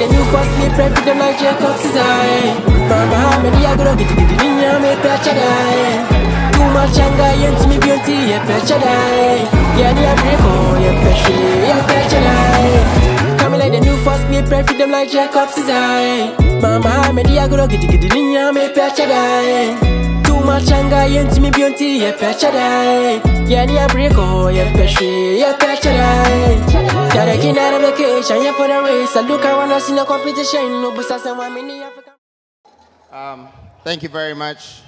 the new first me pray for them like Jacob Cesare. Kwame Bediako get the ninya me pechada. Too much anger yent me beauty ye pechada. Yeah, ni abreko ye peche ye pechada. Come like the new first me pray for them like Jacob Cesare. Kwame Bediako get the ninya me pechada. Too much anger yent me beauty ye pechada. Yeah, ni abreko ye peche ye pechada. Taking out of vacation, yeah, for the race. I look, I wanna see no competition. No, but I want me Africa. Thank you very much.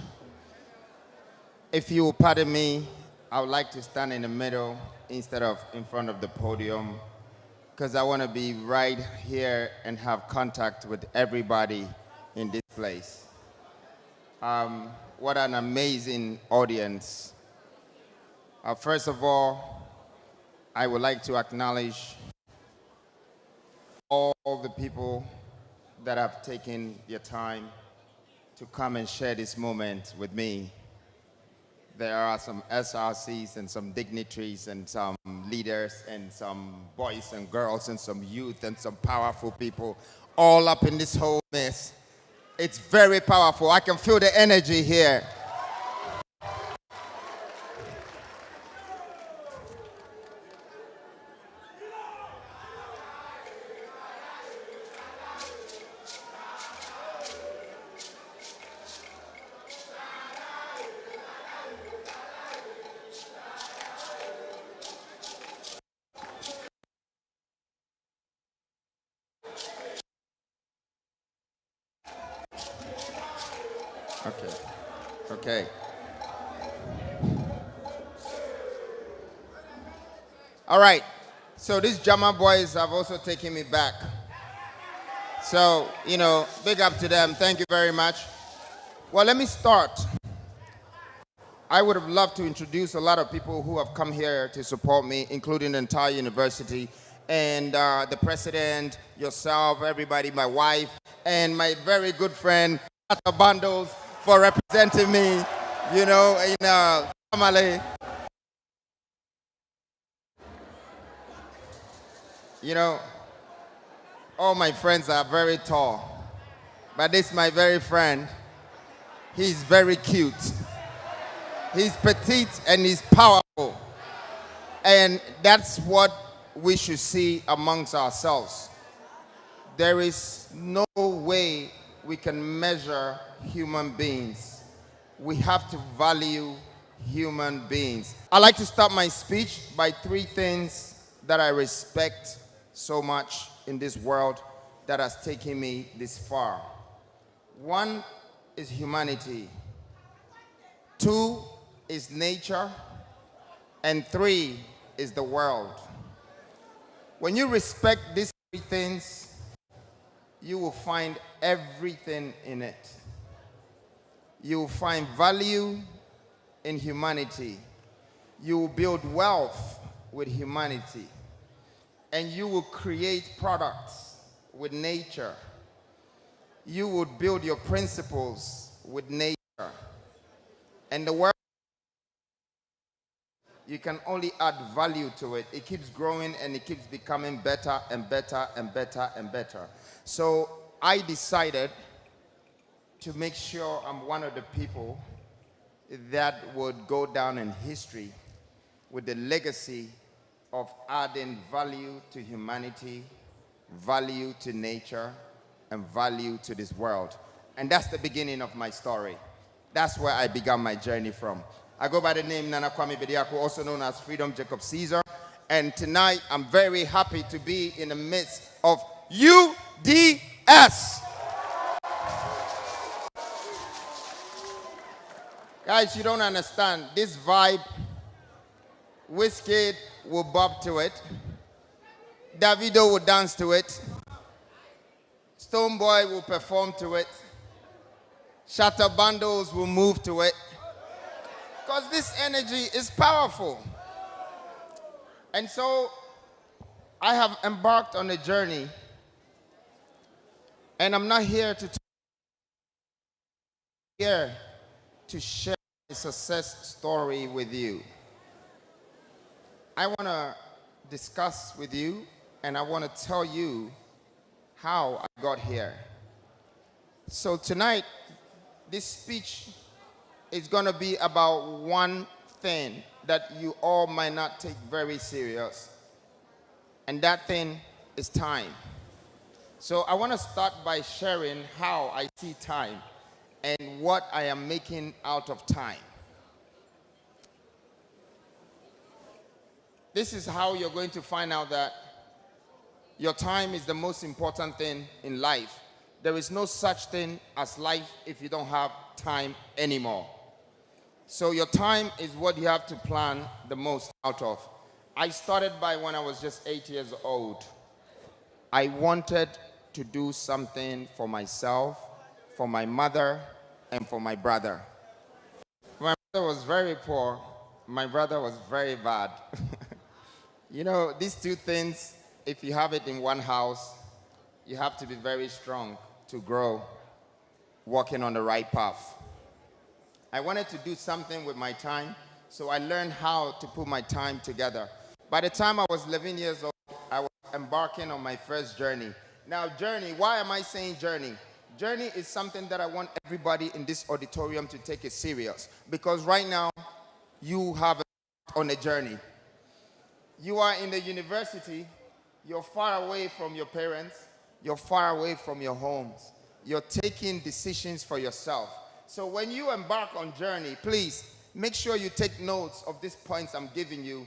If you will pardon me, I would like to stand in the middle instead of in front of the podium, because I want to be right here and have contact with everybody in this place. What an amazing audience. First of all, I would like to acknowledge all the people that have taken their time to come and share this moment with me. There are some SRCs and some dignitaries and some leaders and some boys and girls and some youth and some powerful people all up in this whole mess. It's very powerful. I can feel the energy here. Okay. All right. So these Jama boys have also taken me back. So, big up to them. Thank you very much. Well, let me start. I would have loved to introduce a lot of people who have come here to support me, including the entire university, and the president, yourself, everybody, my wife, and my very good friend, Bundles, for representing me, in Temala. All my friends are very tall, but this is my very friend. He's very cute. He's petite and he's powerful. And that's what we should see amongst ourselves. There is no way we can measure human beings. We have to value human beings. I like to start my speech by 3 things that I respect so much in this world that has taken me this far. 1 is humanity. 2 is nature. And 3 is the world. When you respect these 3 things, you will find everything in it. You will find value in humanity. You will build wealth with humanity. And you will create products with nature. You will build your principles with nature. And the world, you can only add value to it. It keeps growing and it keeps becoming better and better and better and better. So I decided to make sure I'm one of the people that would go down in history with the legacy of adding value to humanity, value to nature, and value to this world. And that's the beginning of my story. That's where I began my journey from. I go by the name Nana Kwame Bediako, also known as Freedom Jacob Caesar. And tonight, I'm very happy to be in the midst of UDS. Guys, you don't understand. This vibe, Wizkid will bob to it. Davido will dance to it. Stonebwoy will perform to it. Shatter Bundles will move to it. Because this energy is powerful. And so I have embarked on a journey. And I'm not here to share a success story with you. I want to discuss with you, and I want to tell you how I got here. So tonight, this speech is going to be about one thing that you all might not take very serious. And that thing is time. So I want to start by sharing how I see time and what I am making out of time. This is how you're going to find out that your time is the most important thing in life. There is no such thing as life if you don't have time anymore. So your time is what you have to plan the most out of. I started by when I was just 8 years old. I wanted to do something for myself, for my mother, and for my brother. My mother was very poor. My brother was very bad. You know, these two things, if you have it in one house, you have to be very strong to grow, walking on the right path. I wanted to do something with my time, so I learned how to put my time together. By the time I was 11 years old, I was embarking on my first journey. Now, journey, why am I saying journey? Journey is something that I want everybody in this auditorium to take it serious. Because right now, you have on a journey. You are in the university, you're far away from your parents, you're far away from your homes. You're taking decisions for yourself. So when you embark on journey, please make sure you take notes of these points I'm giving you.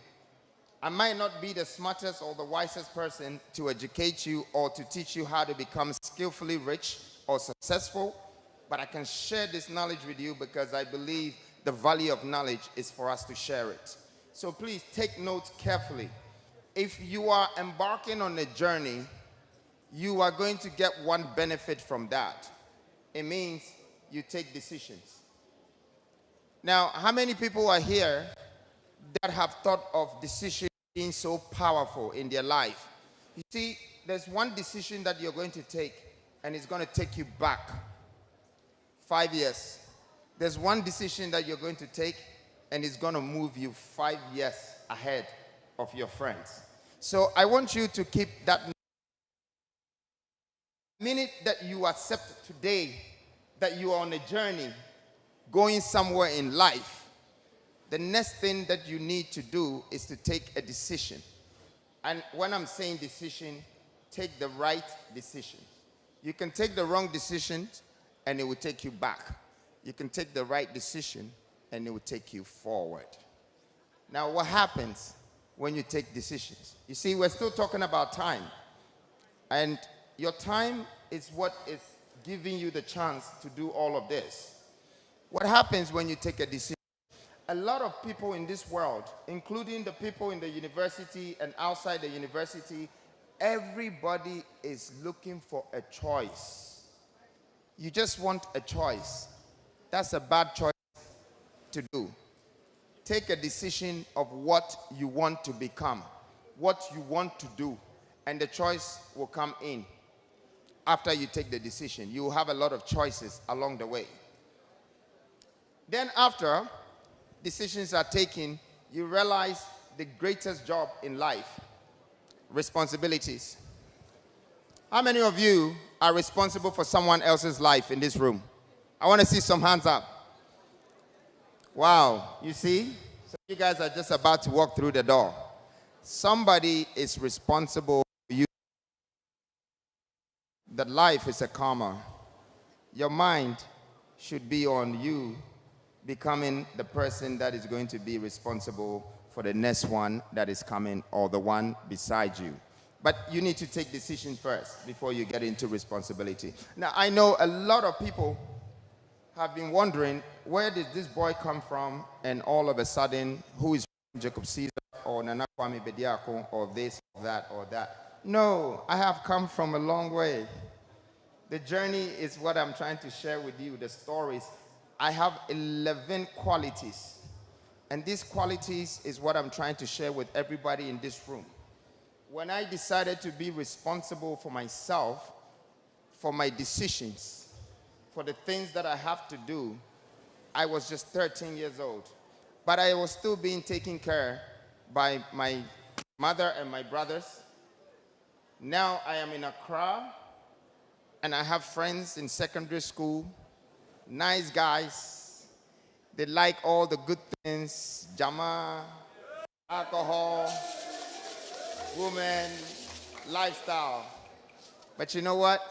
I might not be the smartest or the wisest person to educate you or to teach you how to become skillfully rich or successful, but I can share this knowledge with you because I believe the value of knowledge is for us to share it. So please take notes carefully. If you are embarking on a journey, you are going to get one benefit from that. It means you take decisions. Now, how many people are here that have thought of decisions being so powerful in their life? You see, there's one decision that you're going to take, and it's going to take you back 5 years. There's one decision that you're going to take, and it's going to move you 5 years ahead of your friends. So I want you to keep that. The minute that you accept today that you are on a journey, going somewhere in life, the next thing that you need to do is to take a decision. And when I'm saying decision, take the right decision. You can take the wrong decision and it will take you back. You can take the right decision and it will take you forward. Now, what happens when you take decisions? You see, we're still talking about time. And your time is what is giving you the chance to do all of this. What happens when you take a decision? A lot of people in this world, including the people in the university and outside the university, everybody is looking for a choice. You just want a choice. That's a bad choice to do. Take a decision of what you want to become, what you want to do, and the choice will come in. After you take the decision, you will have a lot of choices along the way. Then after decisions are taken, you realize the greatest job in life, responsibilities. How many of you are responsible for someone else's life in this room? I want to see some hands up. Wow, you see? So you guys are just about to walk through the door. Somebody is responsible for you. That life is a karma. Your mind should be on you becoming the person that is going to be responsible for the next one that is coming or the one beside you. But you need to take decisions first before you get into responsibility. Now, I know a lot of people have been wondering, where did this boy come from? And all of a sudden, who is Jacob Caesar or Nana Kwame Bediako or this or that or that? No, I have come from a long way. The journey is what I'm trying to share with you, the stories. I have 11 qualities. And these qualities is what I'm trying to share with everybody in this room. When I decided to be responsible for myself, for my decisions, for the things that I have to do, I was just 13 years old. But I was still being taken care by my mother and my brothers. Now I am in Accra. And I have friends in secondary school, nice guys. They like all the good things, jama, alcohol, women, lifestyle. But you know what?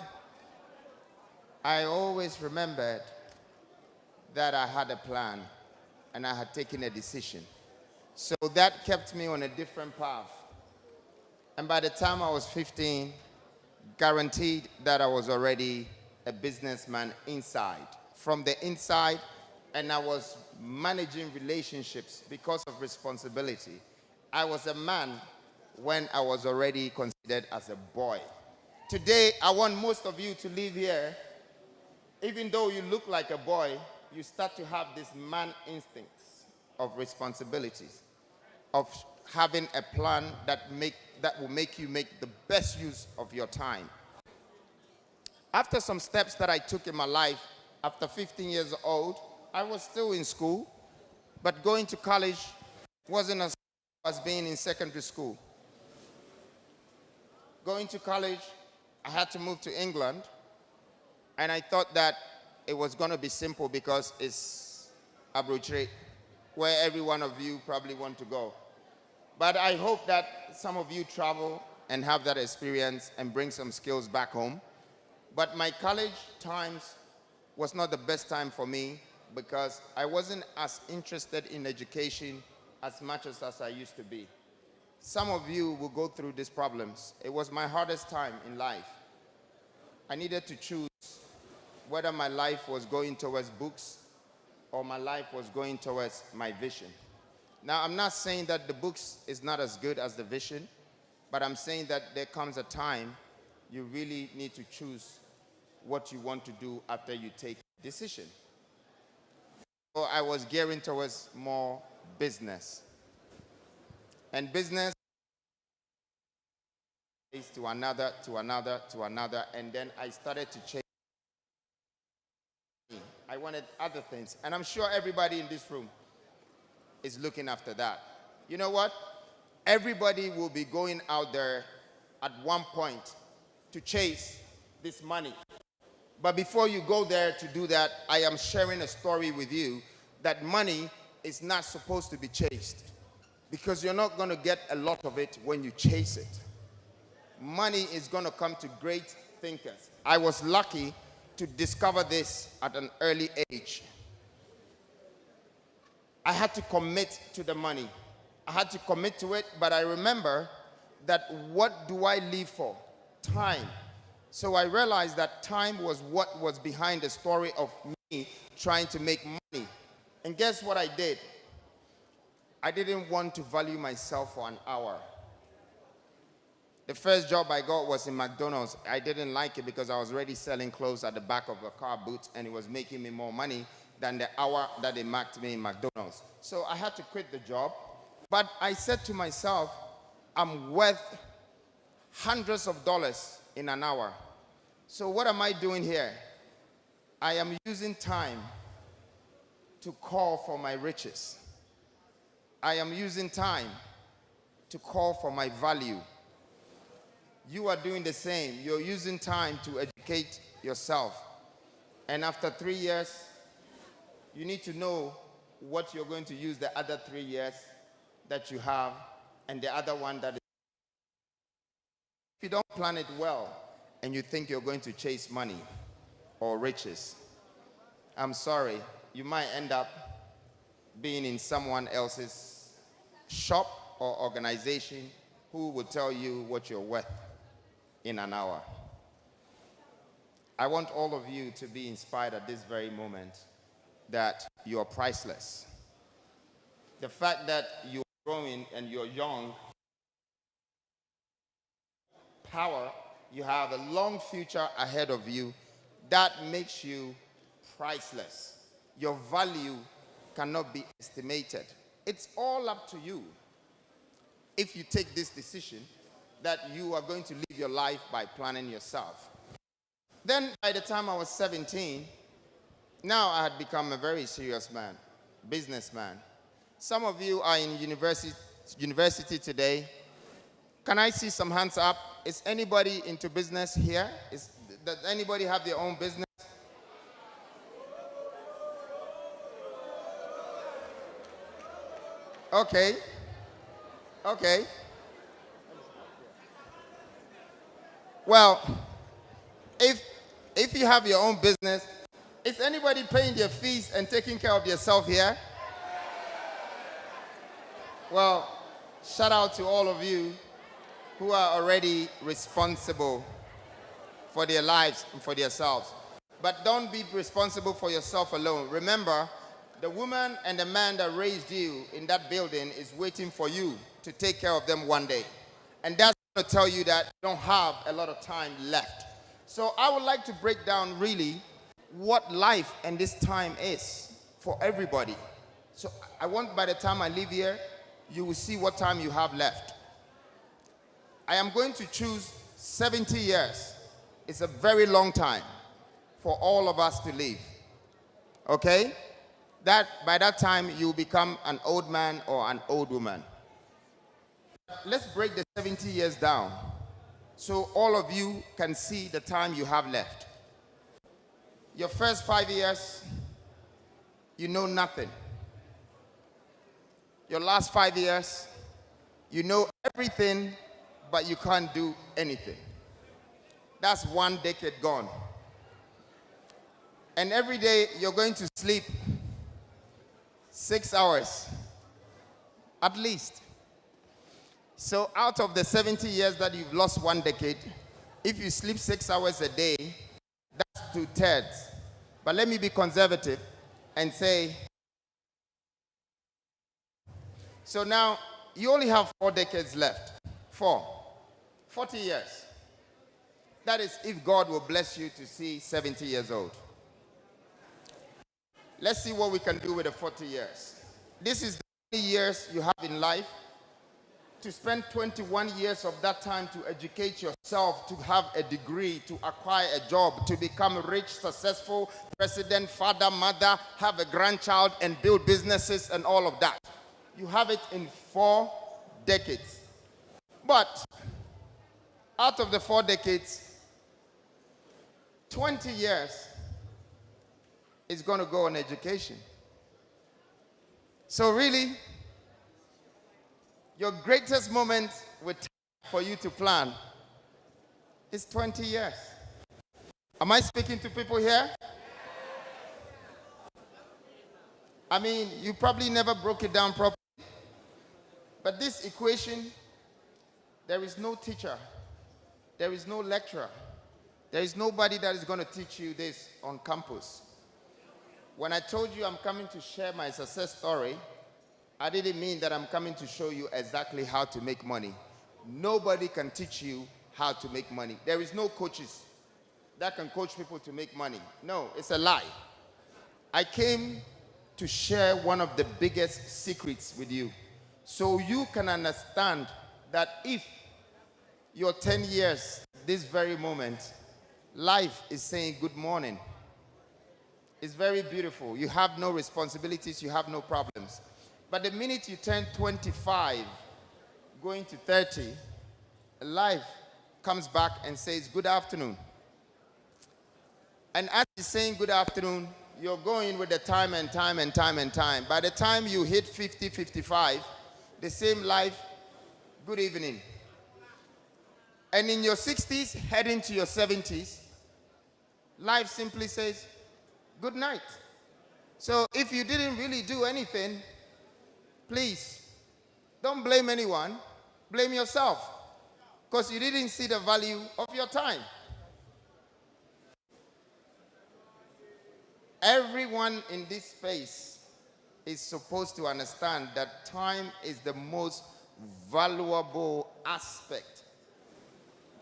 I always remembered that I had a plan and I had taken a decision. So that kept me on a different path. And by the time I was 15, guaranteed that I was already a businessman inside. From the inside, and I was managing relationships because of responsibility. I was a man when I was already considered as a boy. Today, I want most of you to live here. Even though you look like a boy, you start to have this man instincts of responsibilities, of having a plan that will make you make the best use of your time. After some steps that I took in my life, after 15 years old, I was still in school, but going to college wasn't as being in secondary school. Going to college, I had to move to England, and I thought that it was going to be simple because it's Abuja, where every one of you probably want to go. But I hope that some of you travel and have that experience and bring some skills back home. But my college times was not the best time for me because I wasn't as interested in education as much as I used to be. Some of you will go through these problems. It was my hardest time in life. I needed to choose whether my life was going towards books or my life was going towards my vision. Now, I'm not saying that the books is not as good as the vision, but I'm saying that there comes a time you really need to choose what you want to do after you take a decision. So I was gearing towards more business. And business is to another, to another, to another, and then I started to change. I wanted other things, and I'm sure everybody in this room is looking after that. You know what? Everybody will be going out there at one point to chase this money. But before you go there to do that, I am sharing a story with you that money is not supposed to be chased because you're not going to get a lot of it when you chase it. Money is going to come to great thinkers. I was lucky to discover this at an early age. I had to commit to the money. I had to commit to it, but I remember that what do I live for? Time. So I realized that time was what was behind the story of me trying to make money. And guess what I did? I didn't want to value myself for an hour. The first job I got was in McDonald's. I didn't like it because I was already selling clothes at the back of a car boot and it was making me more money than the hour that they marked me in McDonald's. So I had to quit the job. But I said to myself, I'm worth hundreds of dollars in an hour. So what am I doing here? I am using time to call for my riches. I am using time to call for my value. You are doing the same. You're using time to educate yourself. And after 3 years, you need to know what you're going to use the other 3 years that you have and the other one that is. If you don't plan it well and you think you're going to chase money or riches, I'm sorry, you might end up being in someone else's shop or organization who will tell you what you're worth in an hour. I want all of you to be inspired at this very moment that you are priceless. The fact that you're growing and you're young, power, you have a long future ahead of you, that makes you priceless. Your value cannot be estimated. It's all up to you. If you take this decision that you are going to live your life by planning yourself. Then by the time I was 17, now I had become a very serious man, businessman. Some of you are in university today. Can I see some hands up? Is anybody into business here? Does anybody have their own business? Okay. Okay. Well, if you have your own business, is anybody paying their fees and taking care of yourself here? Well, shout out to all of you who are already responsible for their lives and for themselves. But don't be responsible for yourself alone. Remember, the woman and the man that raised you in that building is waiting for you to take care of them one day. And that's going to tell you that you don't have a lot of time left. So I would like to break down really what life and this time is for everybody. So I want by the time I leave here, you will see what time you have left. I am going to choose 70 years. It's a very long time for all of us to live. Okay? That by that time you become an old man or an old woman. Let's break the 70 years down so all of you can see the time you have left. Your first 5 years, you know nothing. Your last 5 years, you know everything, but you can't do anything. That's 1 decade gone. And every day you're going to sleep 6 hours, at least. So out of the 70 years that you've lost 1 decade, if you sleep 6 hours a day, that's 2/3. But let me be conservative and say, so now you only have 4 decades left. 40 years. That is if God will bless you to see 70 years old. Let's see what we can do with the 40 years. This is the only years you have in life. To spend 21 years of that time to educate yourself, to have a degree, to acquire a job, to become rich, successful, president, father, mother, have a grandchild, and build businesses and all of that. You have it in 4 decades. But out of the 4 decades, 20 years is going to go on education. So really, your greatest moment with time for you to plan is 20 years. Am I speaking to people here? I mean, you probably never broke it down properly. But this equation, there is no teacher. There is no lecturer. There is nobody that is going to teach you this on campus. When I told you I'm coming to share my success story, I didn't mean that I'm coming to show you exactly how to make money. Nobody can teach you how to make money. There is no coaches that can coach people to make money. No, it's a lie. I came to share one of the biggest secrets with you so you can understand that if your 10 years, this very moment, life is saying good morning. It's very beautiful. You have no responsibilities, you have no problems. But the minute you turn 25, going to 30, life comes back and says good afternoon. And as it's saying good afternoon, you're going with the time and time and time and time. By the time you hit 50, 55, the same life, good evening. And in your 60s, heading to your 70s, life simply says good night. So if you didn't really do anything, please, don't blame anyone. Blame yourself. Because you didn't see the value of your time. Everyone in this space is supposed to understand that time is the most valuable aspect,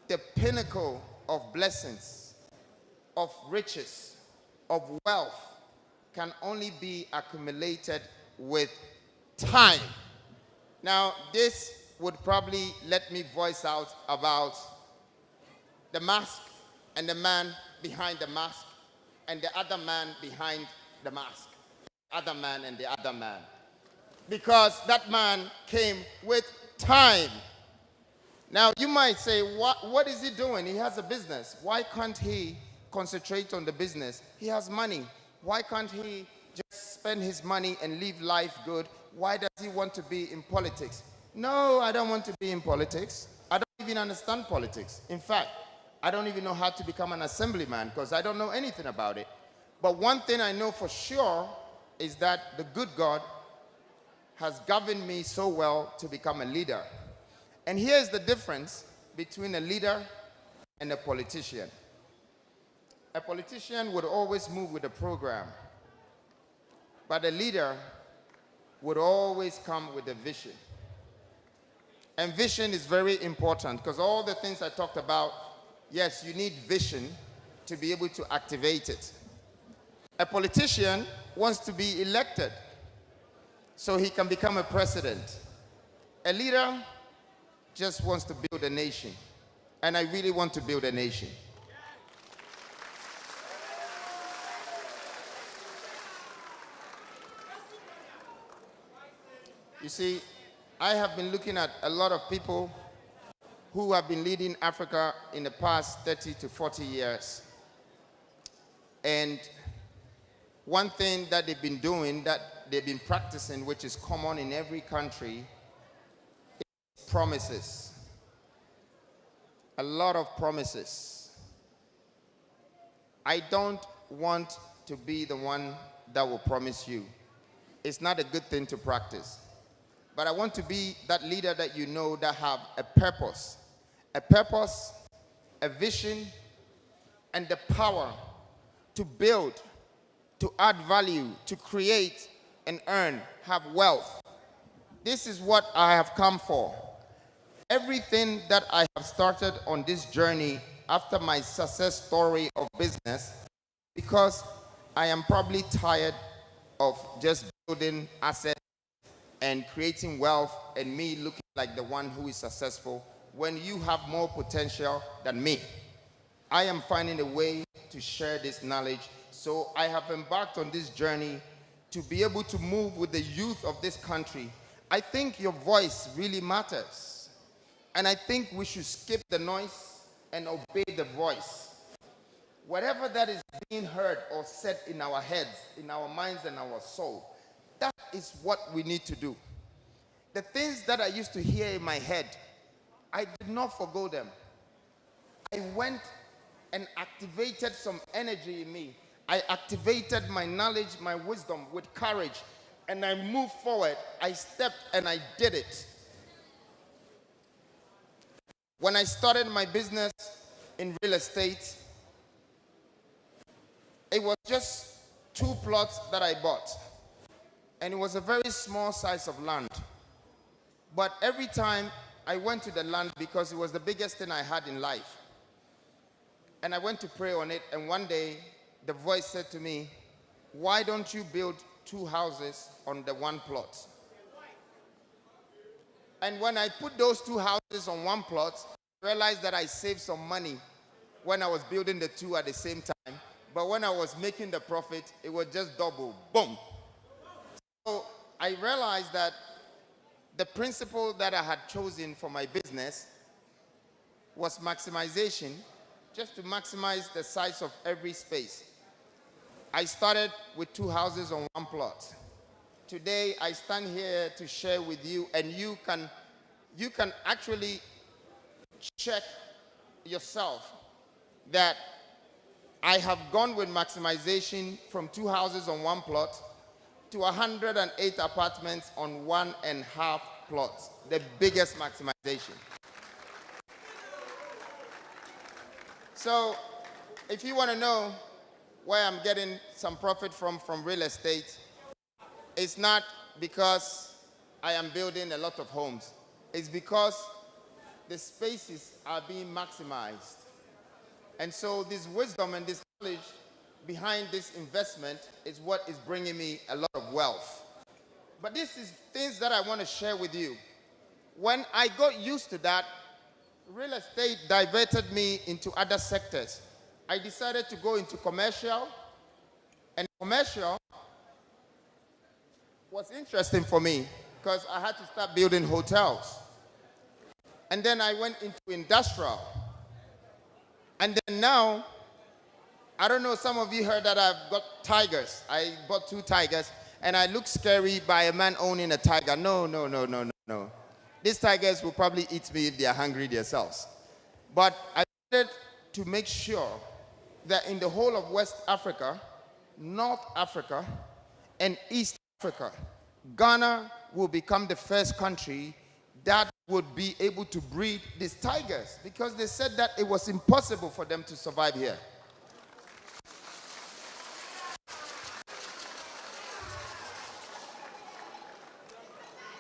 the pinnacle of blessings, of riches, of wealth can only be accumulated with time. Now, this would probably let me voice out about the mask and the man behind the mask and the other man behind the mask. Other man and the other man. Because that man came with time. Now, you might say, what is he doing? He has a business. Why can't he concentrate on the business? He has money. Why can't he just spend his money and live life good? Why does he want to be in politics? No, I don't want to be in politics. I don't even understand politics. In fact, I don't even know how to become an assemblyman because I don't know anything about it. But one thing I know for sure is that the good God has governed me so well to become a leader. And here's the difference between a leader and a politician. A politician would always move with a program, but a leader would always come with a vision. And vision is very important because all the things I talked about, yes, you need vision to be able to activate it. A politician wants to be elected so he can become a president. A leader just wants to build a nation. And I really want to build a nation. You see, I have been looking at a lot of people who have been leading Africa in the past 30 to 40 years. And one thing that they've been doing, that they've been practicing, which is common in every country, is promises. A lot of promises. I don't want to be the one that will promise you. It's not a good thing to practice. But I want to be that leader that you know that have a purpose, a vision, and the power to build, to add value, to create and earn, have wealth. This is what I have come for. Everything that I have started on this journey after my success story of business, because I am probably tired of just building assets and creating wealth and me looking like the one who is successful when you have more potential than me. I am finding a way to share this knowledge. So I have embarked on this journey to be able to move with the youth of this country. I think your voice really matters. And I think we should skip the noise and obey the voice. Whatever that is being heard or said in our heads, in our minds and our soul, that is what we need to do. The things that I used to hear in my head, I did not forgo them. I went and activated some energy in me. I activated my knowledge, my wisdom with courage, and I moved forward. I stepped and I did it. When I started my business in real estate, it was just 2 plots that I bought. And it was a very small size of land. But every time I went to the land, because it was the biggest thing I had in life, and I went to pray on it, and one day the voice said to me, why don't you build 2 houses on the 1 plot? And when I put those 2 houses on 1 plot, I realized that I saved some money when I was building the 2 at the same time. But when I was making the profit, it was just double. Boom. So I realized that the principle that I had chosen for my business was maximization, just to maximize the size of every space. I started with 2 houses on 1 plot. Today, I stand here to share with you, and you can actually check yourself that I have gone with maximization from 2 houses on 1 plot to 108 apartments on 1.5 plots, the biggest maximization. So, if you want to know where I'm getting some profit from real estate, it's not because I am building a lot of homes. It's because the spaces are being maximized. And so this wisdom and this knowledge behind this investment is what is bringing me a lot of wealth. But this is things that I want to share with you. When I got used to that, real estate diverted me into other sectors. I decided to go into commercial, and commercial was interesting for me because I had to start building hotels. And then I went into industrial. And then now, I don't know, some of you heard that I've got tigers. I bought 2 tigers, and I look scary by a man owning a tiger. No, no, no, no, no, no. These tigers will probably eat me if they are hungry themselves. But I wanted to make sure that in the whole of West Africa, North Africa, and East Africa, Ghana will become the first country that would be able to breed these tigers, because they said that it was impossible for them to survive here.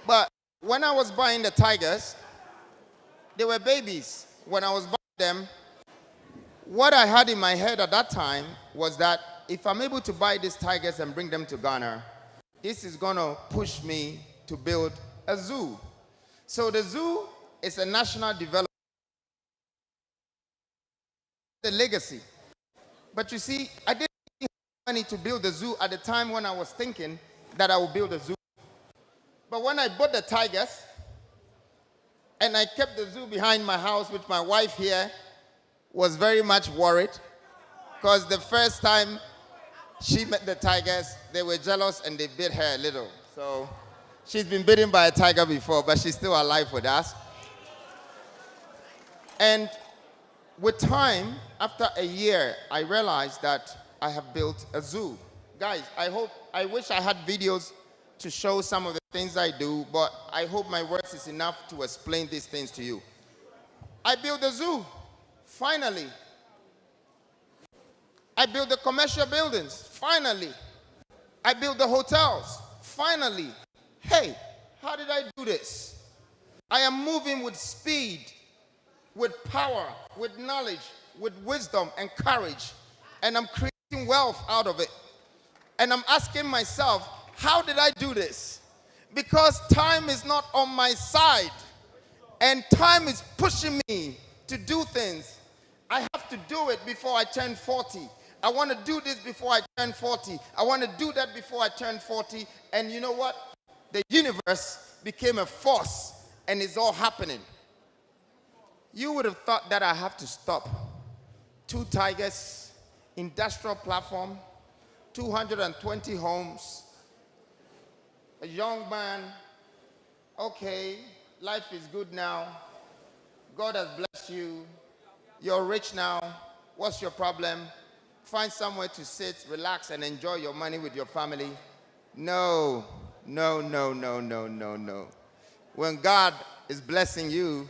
But when I was buying the tigers, they were babies. When I was buying them, what I had in my head at that time was that if I'm able to buy these tigers and bring them to Ghana, this is going to push me to build a zoo. So the zoo is a national development, the legacy. But you see, I didn't have money to build a zoo at the time when I was thinking that I would build a zoo. But when I bought the tigers, and I kept the zoo behind my house, which my wife here was very much worried, because the first time she met the tigers, they were jealous and they bit her a little. So she's been bitten by a tiger before, but she's still alive with us. And with time, after a year, I realized that I have built a zoo. Guys, I wish I had videos to show some of the things I do, but I hope my words is enough to explain these things to you. I built a zoo, finally. I built the commercial buildings, finally. I built the hotels, finally. Hey, how did I do this? I am moving with speed, with power, with knowledge, with wisdom and courage, and I'm creating wealth out of it. And I'm asking myself, how did I do this? Because time is not on my side, and time is pushing me to do things. I have to do it before I turn 40. I want to do this before I turn 40. I want to do that before I turn 40. And you know what? The universe became a force, and it's all happening. You would have thought that I have to stop. 2 tigers, industrial platform, 220 homes, a young man, okay, life is good now. God has blessed you. You're rich now. What's your problem? Find somewhere to sit, relax, and enjoy your money with your family. No, no, no, no, no, no, no. When God is blessing you,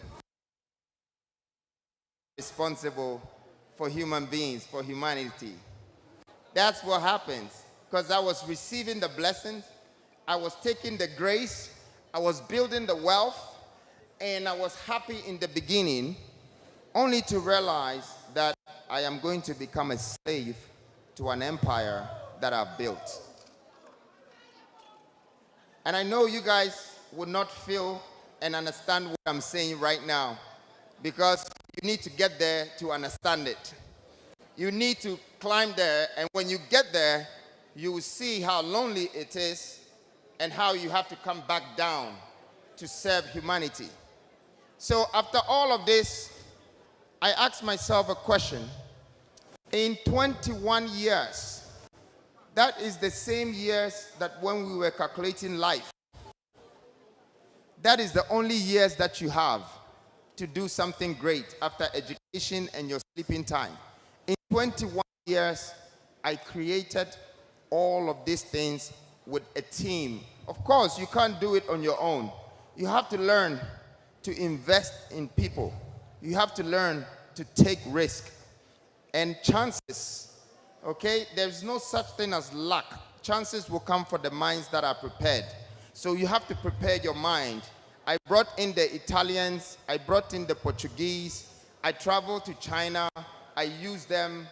responsible for human beings, for humanity. That's what happens. Because I was receiving the blessings, I was taking the grace, I was building the wealth, and I was happy in the beginning, only to realize that I am going to become a slave to an empire that I've built. And I know you guys would not feel and understand what I'm saying right now, because you need to get there to understand it. You need to climb there, and when you get there, you will see how lonely it is and how you have to come back down to serve humanity. So after all of this, I asked myself a question. In 21 years, that is the same years that when we were calculating life. That is the only years that you have to do something great after education and your sleeping time. In 21 years, I created all of these things with a team. Of course, you can't do it on your own. You have to learn to invest in people. You have to learn to take risk and chances. Okay, there's no such thing as luck. Chances will come for the minds that are prepared. So you have to prepare your mind. I brought in the Italians, I brought in the Portuguese, I traveled to China, I used them,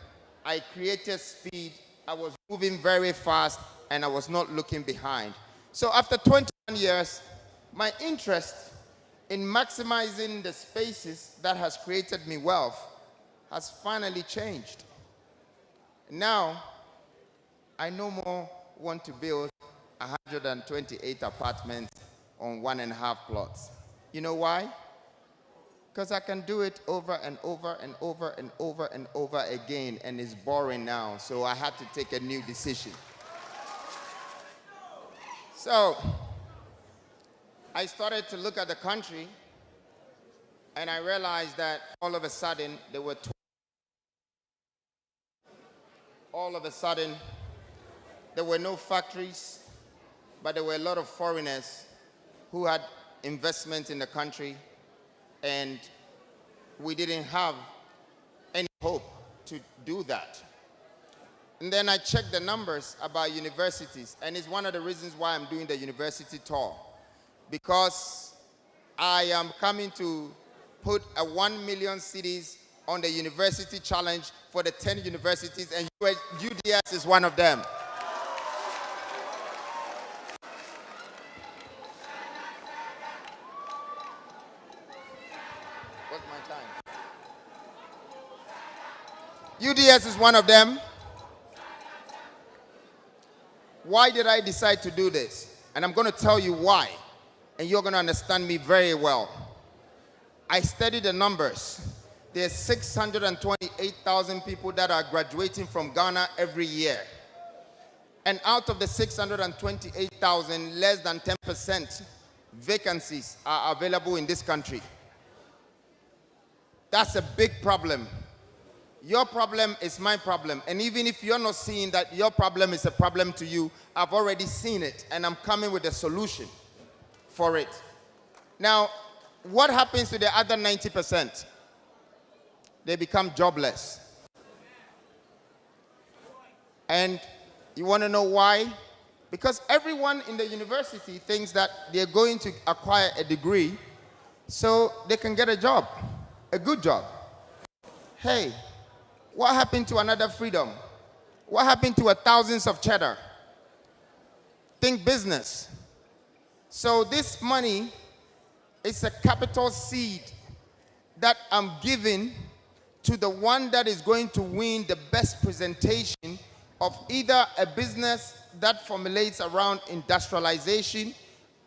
I created speed, I was moving very fast, and I was not looking behind. So after 21 years, my interest in maximizing the spaces that has created me wealth has finally changed. Now, I no more want to build 128 apartments on 1.5 plots. You know why? Because I can do it over and over and over and over and over again, and it's boring now, so I had to take a new decision. So I started to look at the country, and I realized that all of a sudden there were no factories, but there were a lot of foreigners who had investment in the country, and we didn't have any hope to do that. And then I checked the numbers about universities, and it's one of the reasons why I'm doing the university tour, because I am coming to put a 1 million cities on the university challenge for the 10 universities, and UDS is one of them. What's my time? UDS is one of them. Why did I decide to do this? And I'm going to tell you why, and you're going to understand me very well. I studied the numbers. There's 628,000 people that are graduating from Ghana every year. And out of the 628,000, less than 10% vacancies are available in this country. That's a big problem. Your problem is my problem. And even if you're not seeing that your problem is a problem to you, I've already seen it, and I'm coming with a solution for it. Now, what happens to the other 90%? They become jobless. And you want to know why? Because everyone in the university thinks that they're going to acquire a degree so they can get a job, a good job. Hey, what happened to another freedom? What happened to thousands of cheddar? Think business. So this money is a capital seed that I'm giving to the one that is going to win the best presentation of either a business that formulates around industrialization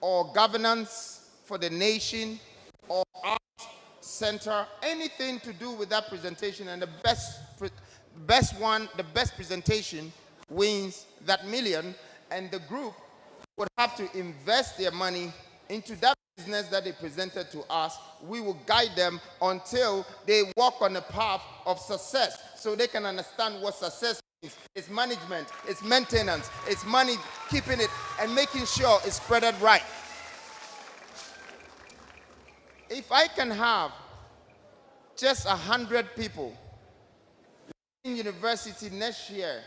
or governance for the nation or art center, anything to do with that presentation, and the best presentation wins that million, and the group would have to invest their money into that business that they presented to us. We will guide them until they walk on the path of success, so they can understand what success means. It's management, it's maintenance, it's money, keeping it and making sure it's spreaded right. If I can have just 100 people in university next year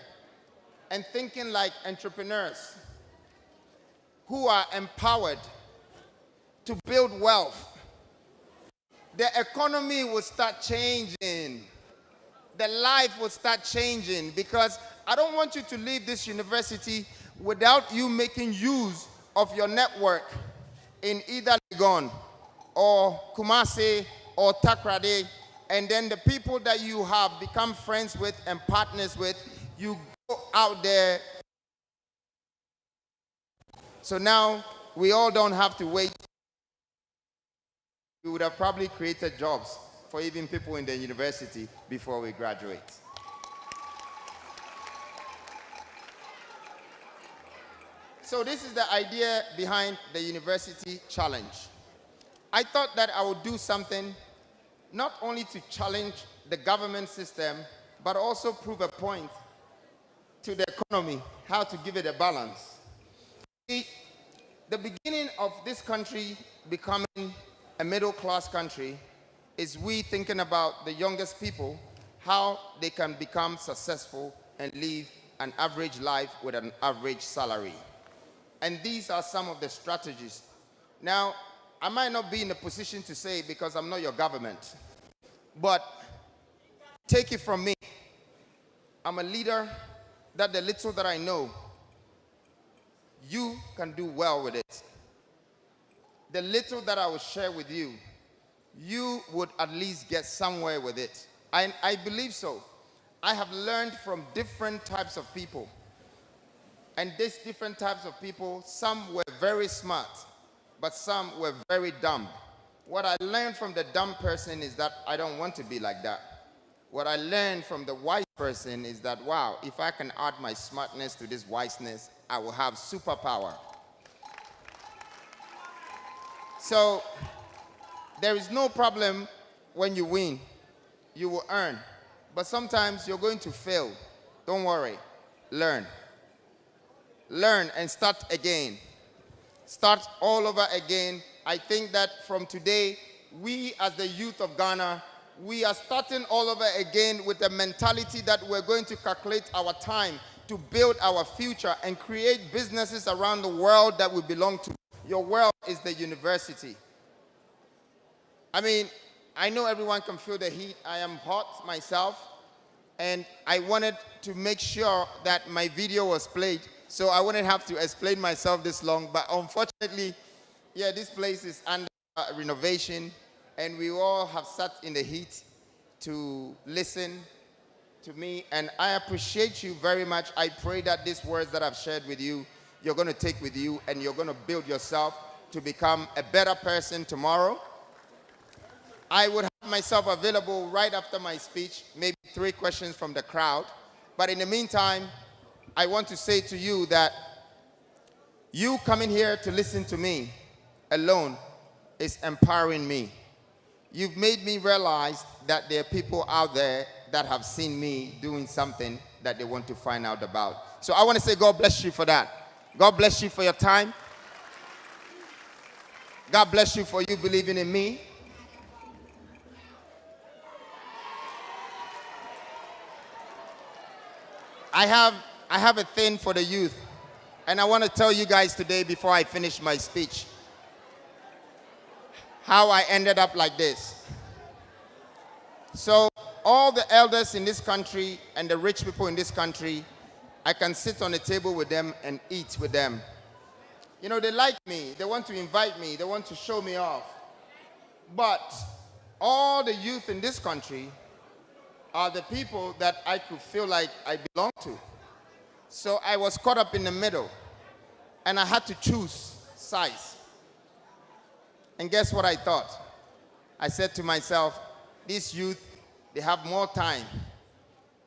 and thinking like entrepreneurs who are empowered to build wealth, the economy will start changing. The life will start changing, because I don't want you to leave this university without you making use of your network in either Legon or Kumasi or Takrade, and then the people that you have become friends with and partners with, you go out there. So now we all don't have to wait. We would have probably created jobs for even people in the university before we graduate. So this is the idea behind the university challenge. I thought that I would do something not only to challenge the government system, but also prove a point to the economy, how to give it a balance. See, the beginning of this country becoming a middle-class country is we thinking about the youngest people, how they can become successful and live an average life with an average salary. And these are some of the strategies. Now, I might not be in a position to say it because I'm not your government, but take it from me. I'm a leader that the little that I know, you can do well with it. The little that I will share with you, you would at least get somewhere with it. I believe so. I have learned from different types of people. And these different types of people, some were very smart, but some were very dumb. What I learned from the dumb person is that I don't want to be like that. What I learned from the wise person is that, wow, if I can add my smartness to this wiseness, I will have superpower. So there is no problem when you win. You will earn. But sometimes you're going to fail. Don't worry. Learn. Learn and start again. Start all over again. I think that from today, we as the youth of Ghana, we are starting all over again with the mentality that we're going to calculate our time to build our future and create businesses around the world that we belong to. Your world is the university. I mean, I know everyone can feel the heat. I am hot myself, and I wanted to make sure that my video was played, so I wouldn't have to explain myself this long. But unfortunately, yeah, this place is under renovation, and we all have sat in the heat to listen to me, and I appreciate you very much. I pray that these words that I've shared with you, you're going to take with you, and you're going to build yourself to become a better person tomorrow. I would have myself available right after my speech, maybe 3 questions from the crowd. But in the meantime, I want to say to you that you coming here to listen to me alone is empowering me. You've made me realize that there are people out there that have seen me doing something that they want to find out about. So I want to say God bless you for that. God bless you for your time. God bless you for you believing in me. I have a thing for the youth, and I want to tell you guys today before I finish my speech how I ended up like this. So all the elders in this country and the rich people in this country, I can sit on a table with them and eat with them. You know, they like me, they want to invite me, they want to show me off. But all the youth in this country are the people that I could feel like I belong to. So I was caught up in the middle, and I had to choose sides. And guess what I thought? I said to myself, these youth, they have more time,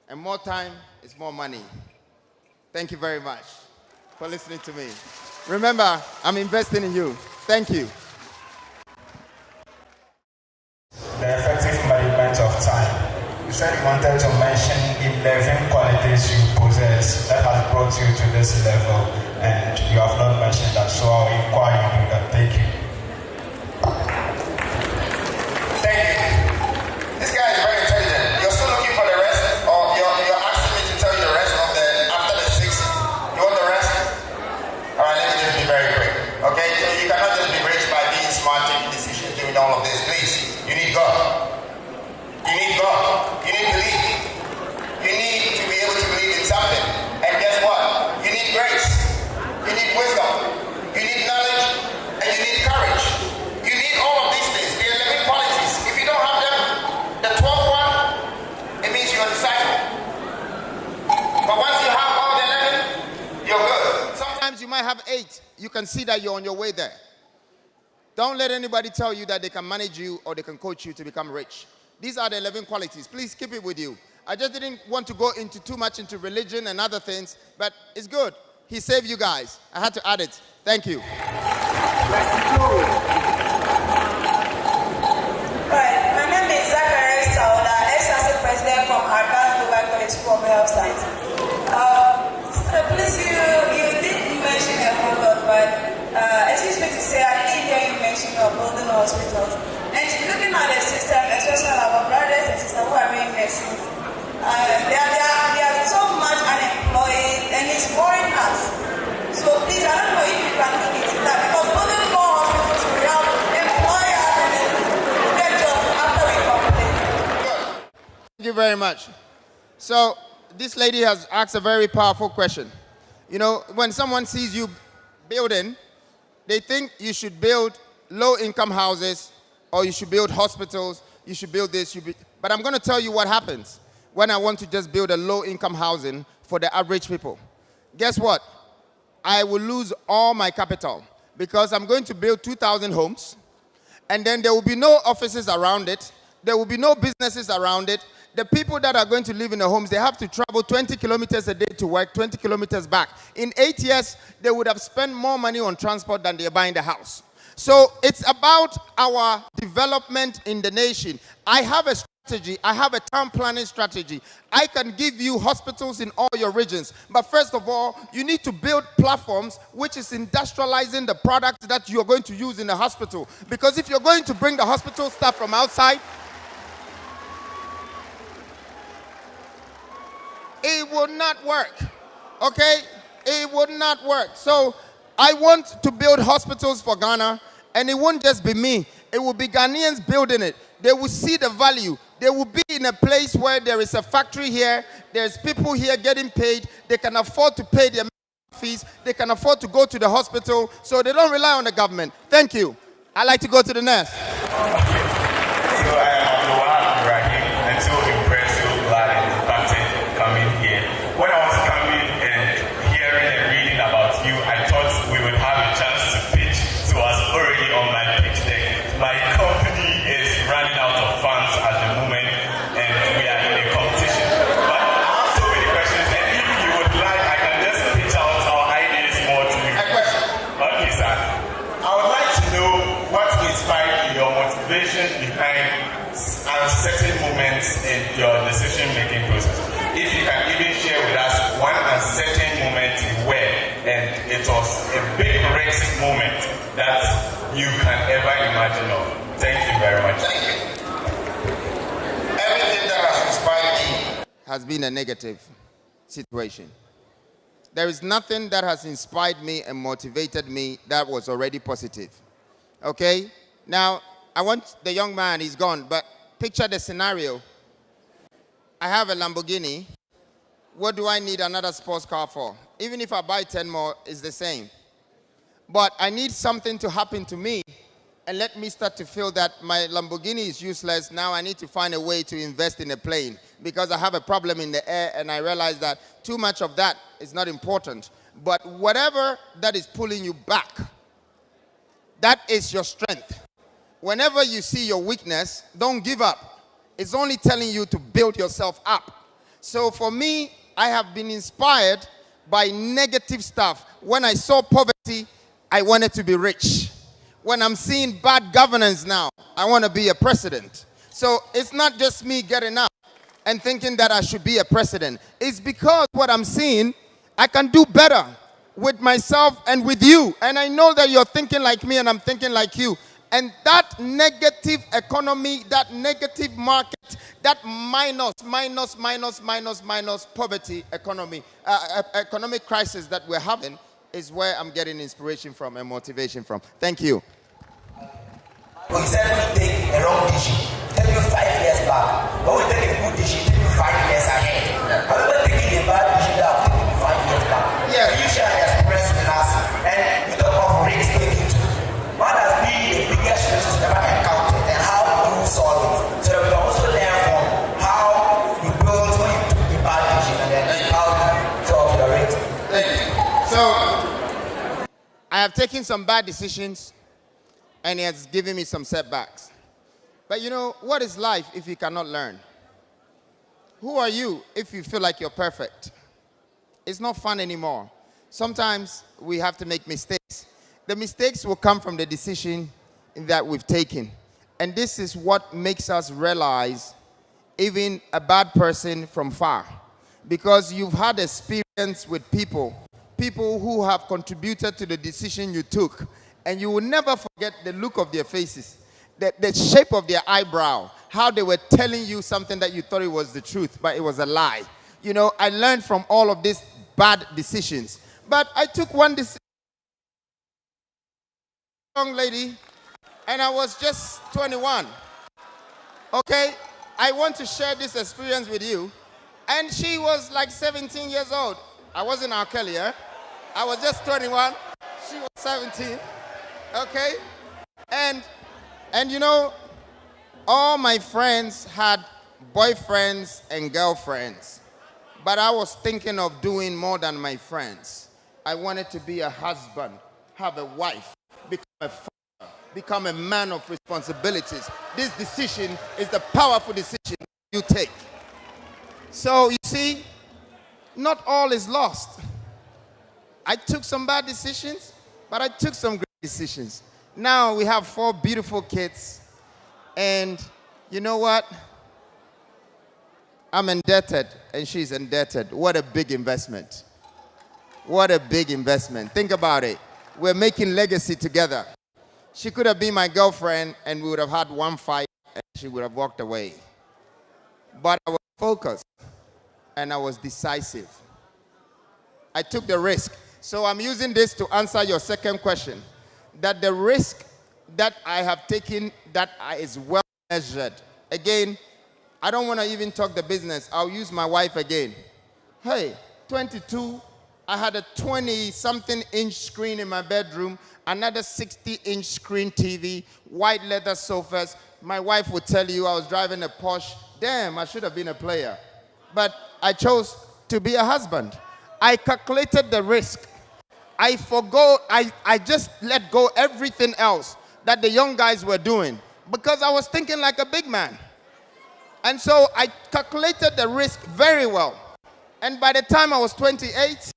and more time is more money. Thank you very much for listening to me. Remember, I'm investing in you. Thank you. The effective management of time. You said you wanted to mention 11 qualities you possess that has brought you to this level, and you have not mentioned that, so I'll inquire you that. Thank you. Thank you. This guy is very intelligent. You're still looking for the rest, or you're asking me to tell you the rest of the, after the 6? You want the rest? All right, let me just be very quick. Okay? You cannot just be rich by being smart, taking decisions, doing all of this. Please, you need God. You need God. You need belief. You need to be able to believe in something. And guess what? You need grace. You need wisdom. You need knowledge. And you need courage. You need all of these things. The 11 qualities. If you don't have them, the 12th one, it means you're a disciple. But once you have all the 11, you're good. Sometimes you might have 8. You can see that you're on your way there. Don't let anybody tell you that they can manage you or they can coach you to become rich. These are the 11 qualities. Please keep it with you. I just didn't want to go into too much into religion and other things, but it's good. He saved you guys. I had to add it. Thank you. Right. My name is Zachary Sauda, ex-assistant president from Harvard Global College School of Health Science. Please, you did mention a whole lot, but excuse me to say, I didn't hear you mention building hospitals. And looking at the system, especially our brothers and sisters who are doing medicine, they are so much unemployed, and it's boring us. So please, I don't know if you can look into that, because building more hospitals will help employers and get jobs after we complete. Thank you very much. So this lady has asked a very powerful question. You know, when someone sees you building, they think you should build low-income houses, or you should build hospitals, you should build this, but I'm going to tell you what happens when I want to just build a low-income housing for the average people. Guess what? I will lose all my capital, because I'm going to build 2,000 homes, and then there will be no offices around it. There will be no businesses around it. The people that are going to live in the homes, they have to travel 20 kilometers a day to work, 20 kilometers back. In 8 years, they would have spent more money on transport than they're buying the house. So it's about our development in the nation. I have a strategy. I have a town planning strategy. I can give you hospitals in all your regions. But first of all, you need to build platforms which is industrializing the product that you're going to use in the hospital. Because if you're going to bring the hospital staff from outside, it will not work, okay? It would not work. So I want to build hospitals for Ghana, and it won't just be me. It will be Ghanaians building it. They will see the value. They will be in a place where there is a factory here, there's people here getting paid, they can afford to pay their fees, they can afford to go to the hospital, so they don't rely on the government. Thank you. I'd like to go to the next. Certain moments in your decision-making process. If you can even share with us one uncertain moment you were, and it was a big risk moment that you can ever imagine of. Thank you very much. Thank you. Everything that has inspired me has been a negative situation. There is nothing that has inspired me and motivated me that was already positive. Okay? Now, I want the young man, he's gone, but picture the scenario. I have a Lamborghini. What do I need another sports car for? Even if I buy 10 more, it's the same. But I need something to happen to me and let me start to feel that my Lamborghini is useless. Now I need to find a way to invest in a plane because I have a problem in the air and I realize that too much of that is not important. But whatever that is pulling you back, that is your strength. Whenever you see your weakness, don't give up. It's only telling you to build yourself up. So for me, I have been inspired by negative stuff. When I saw poverty, I wanted to be rich. When I'm seeing bad governance now, I want to be a president. So it's not just me getting up and thinking that I should be a president. It's because what I'm seeing, I can do better with myself and with you. And I know that you're thinking like me and I'm thinking like you. And that negative economy, that negative market, that minus poverty economy, economic crisis that we're having is where I'm getting inspiration from and motivation from. Thank you. We said we take a wrong decision. Take you 5 years back. But we take a good decision, take you 5 years ahead. However, taking a bad decision that will take you 5 years back. Yeah, you share your experience with us. And you talk of risk taking too. What has been the biggest risk you've ever encountered and how do you solve it? So we also learn from how you build when you took the bad decision and then how you solve your risk. Thank you. So, I have taken some bad decisions and it has given me some setbacks. But you know, what is life if you cannot learn? Who are you if you feel like you're perfect? It's not fun anymore. Sometimes we have to make mistakes. The mistakes will come from the decision that we've taken. And this is what makes us realize even a bad person from far. Because you've had experience with people who have contributed to the decision you took. And you will never forget the look of their faces, the shape of their eyebrow, how they were telling you something that you thought it was the truth, but it was a lie. You know, I learned from all of these bad decisions. But I took one decision. Young lady, and I was just 21. Okay, I want to share this experience with you. And she was like 17 years old. I wasn't R. Kelly, eh? I was just 21. She was 17. Okay, and you know, all my friends had boyfriends and girlfriends, but I was thinking of doing more than my friends. I wanted to be a husband, have a wife, become a father, become a man of responsibilities. This decision is the powerful decision you take. So you see, not all is lost. I took some bad decisions, but I took some great decisions. Now we have 4 beautiful kids, and you know what? I'm indebted, and she's indebted. What a big investment. What a big investment. Think about it. We're making legacy together. She could have been my girlfriend, and we would have had one fight, and she would have walked away. But I was focused, and I was decisive. I took the risk. So I'm using this to answer your second question, that the risk that I have taken that is well measured. Again, I don't want to even talk the business. I'll use my wife again. Hey, 22, I had a 20-something inch screen in my bedroom, another 60-inch screen TV, white leather sofas. My wife would tell you I was driving a Porsche. Damn, I should have been a player. But I chose to be a husband. I calculated the risk. I just let go everything else that the young guys were doing because I was thinking like a big man. And so I calculated the risk very well. And by the time I was 28,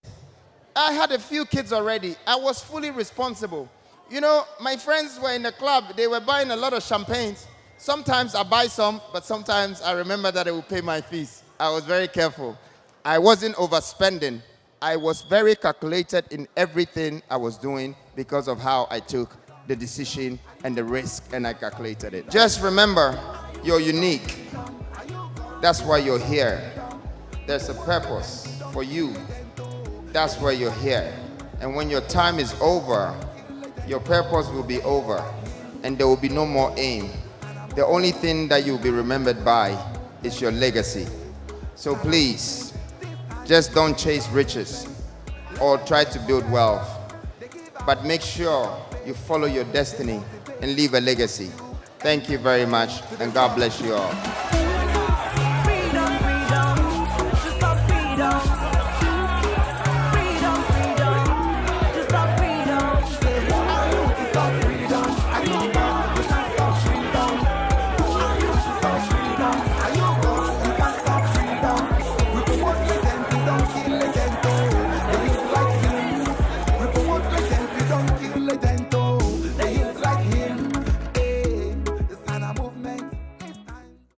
I had a few kids already. I was fully responsible. You know, my friends were in the club. They were buying a lot of champagnes. Sometimes I buy some, but sometimes I remember that I would pay my fees. I was very careful. I wasn't overspending. I was very calculated in everything I was doing because of how I took the decision and the risk, and I calculated it. Just remember, you're unique. That's why you're here. There's a purpose for you. That's why you're here. And when your time is over, your purpose will be over, and there will be no more aim. The only thing that you'll be remembered by is your legacy. So please, just don't chase riches or try to build wealth, but make sure you follow your destiny and leave a legacy. Thank you very much, and God bless you all.